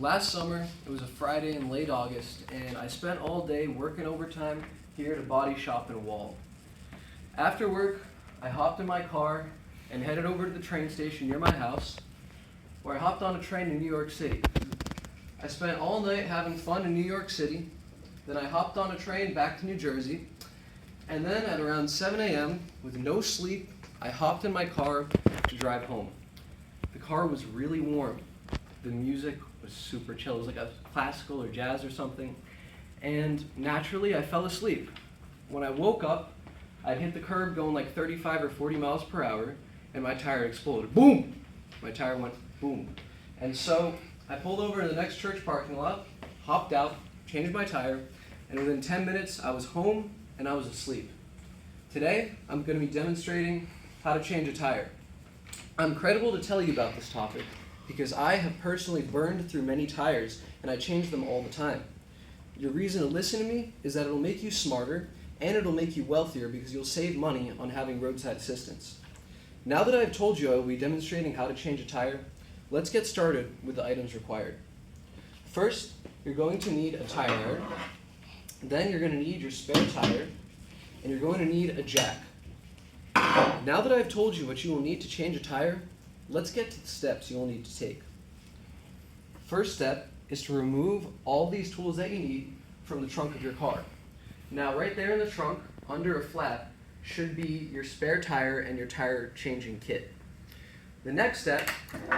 Last summer, it was a Friday in late August, and I spent all day working overtime here at a body shop in Wall. After work, I hopped in my car and headed over to the train station near my house, where I hopped on a train to New York City. I spent all night having fun in New York City, then I hopped on a train back to New Jersey, and then at around 7 a.m., with no sleep, I hopped in my car to drive home. The car was really warm. The music was super chill. It was like a classical or jazz or something. And naturally, I fell asleep. When I woke up, I'd hit the curb going like 35 or 40 miles per hour, and my tire exploded. Boom! My tire went boom. And so I pulled over to the next church parking lot, hopped out, changed my tire, and within 10 minutes, I was home and I was asleep. Today, I'm going to be demonstrating how to change a tire. I'm credible to tell you about this topic because I have personally burned through many tires and I change them all the time. Your reason to listen to me is that it'll make you smarter and it'll make you wealthier because you'll save money on having roadside assistance. Now that I've told you I will be demonstrating how to change a tire, let's get started with the items required. First, you're going to need a tire iron. Then you're going to need your spare tire, and you're going to need a jack. Now that I've told you what you will need to change a tire, let's get to the steps you will need to take. First step is to remove all these tools that you need from the trunk of your car. Now right there in the trunk, under a flap, should be your spare tire and your tire changing kit. The next step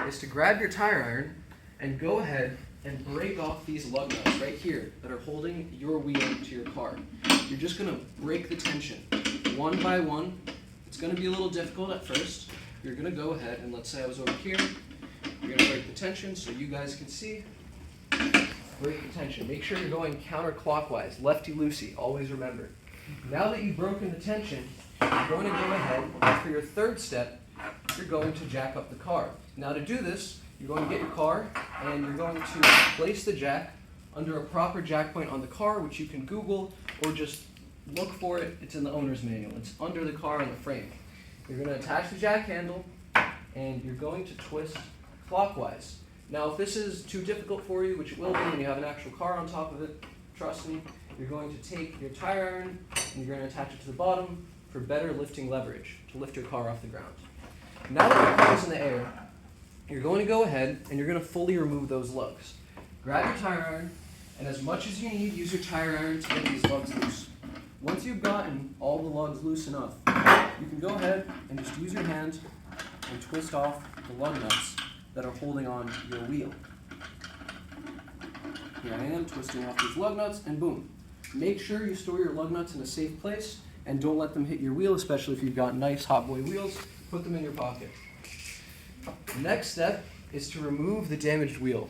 is to grab your tire iron and go ahead and break off these lug nuts right here that are holding your wheel to your car. You're just going to break the tension one by one. It's going to be a little difficult at first. You're going to go ahead and let's say I was over here. You're going to break the tension so you guys can see. Break the tension. Make sure you're going counterclockwise, lefty-loosey, always remember. Now that you've broken the tension, you're going to go ahead and for your third step, you're going to jack up the car. Now to do this, you're going to get your car and you're going to place the jack under a proper jack point on the car, which you can Google or just look for it. It's in the owner's manual. It's under the car on the frame. You're going to attach the jack handle and you're going to twist clockwise. Now if this is too difficult for you, which it will be when you have an actual car on top of it, trust me, you're going to take your tire iron and you're going to attach it to the bottom for better lifting leverage to lift your car off the ground. Now that your car is in the air, you're going to go ahead and you're going to fully remove those lugs. Grab your tire iron, and as much as you need, use your tire iron to get these lugs loose. Once you've gotten all the lugs loose enough, you can go ahead and just use your hand and twist off the lug nuts that are holding on your wheel. Here I am twisting off these lug nuts, and boom. Make sure you store your lug nuts in a safe place, and don't let them hit your wheel, especially if you've got nice Hot Boy wheels. Put them in your pocket. The next step is to remove the damaged wheel.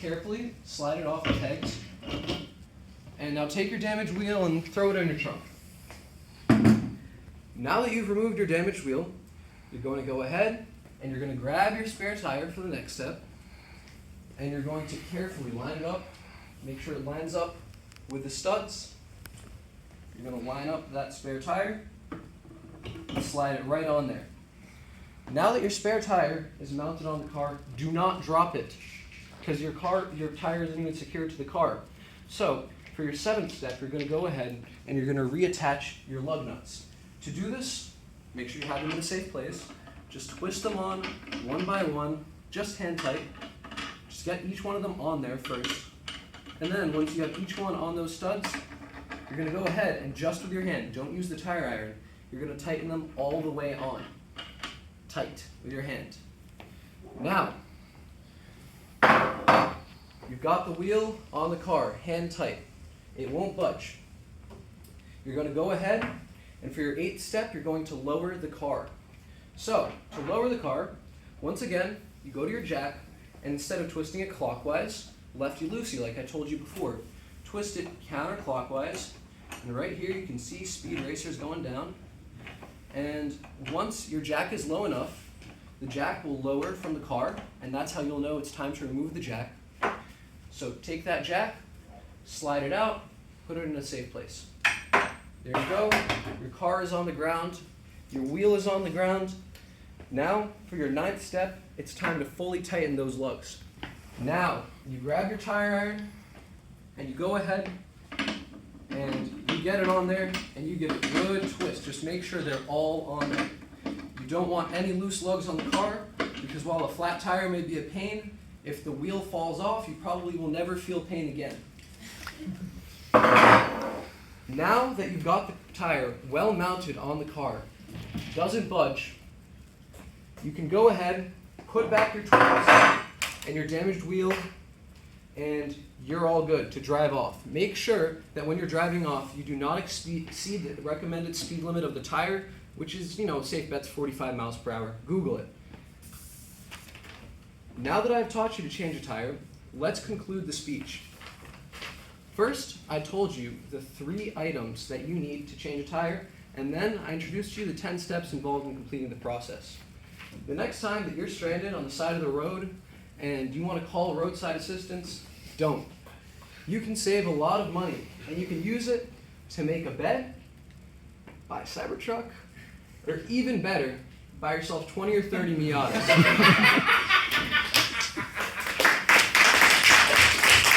Carefully slide it off the pegs. And now take your damaged wheel and throw it in your trunk. Now that you've removed your damaged wheel, you're going to go ahead and you're going to grab your spare tire for the next step. And you're going to carefully line it up. Make sure it lines up with the studs. You're going to line up that spare tire and slide it right on there. Now that your spare tire is mounted on the car, do not drop it because your tire isn't even secured to the car. So for your seventh step, you're going to go ahead and you're going to reattach your lug nuts. To do this, make sure you have them in a safe place. Just twist them on one by one, just hand tight. Just get each one of them on there first. And then once you have each one on those studs, you're going to go ahead and just with your hand, don't use the tire iron, you're going to tighten them all the way on. Tight with your hand. Now, you've got the wheel on the car, hand tight. It won't budge. You're going to go ahead, and for your eighth step, you're going to lower the car. So, to lower the car, once again, you go to your jack, and instead of twisting it clockwise, lefty-loosey, like I told you before, twist it counterclockwise, and right here you can see Speed Racer's going down. And once your jack is low enough, the jack will lower from the car, and that's how you'll know it's time to remove the jack. So take that jack, slide it out, put it in a safe place. There you go. Your car is on the ground. Your wheel is on the ground. Now, for your 9th step, it's time to fully tighten those lugs. Now, you grab your tire iron, and you go ahead, and you get it on there, and you give it a good twist. Just make sure they're all on there. You don't want any loose lugs on the car, because while a flat tire may be a pain, if the wheel falls off, you probably will never feel pain again. Now that you've got the tire well mounted on the car, doesn't budge, you can go ahead, put back your tools and your damaged wheel, and you're all good to drive off. Make sure that when you're driving off, you do not exceed the recommended speed limit of the tire, which is, safe bet's 45 miles per hour. Google it. Now that I've taught you to change a tire, let's conclude the speech. First, I told you the 3 items that you need to change a tire, and then I introduced you to the 10 steps involved in completing the process. The next time that you're stranded on the side of the road and you want to call roadside assistance, don't. You can save a lot of money, and you can use it to make a bed, buy a Cybertruck, or even better, buy yourself 20 or 30 Miatas.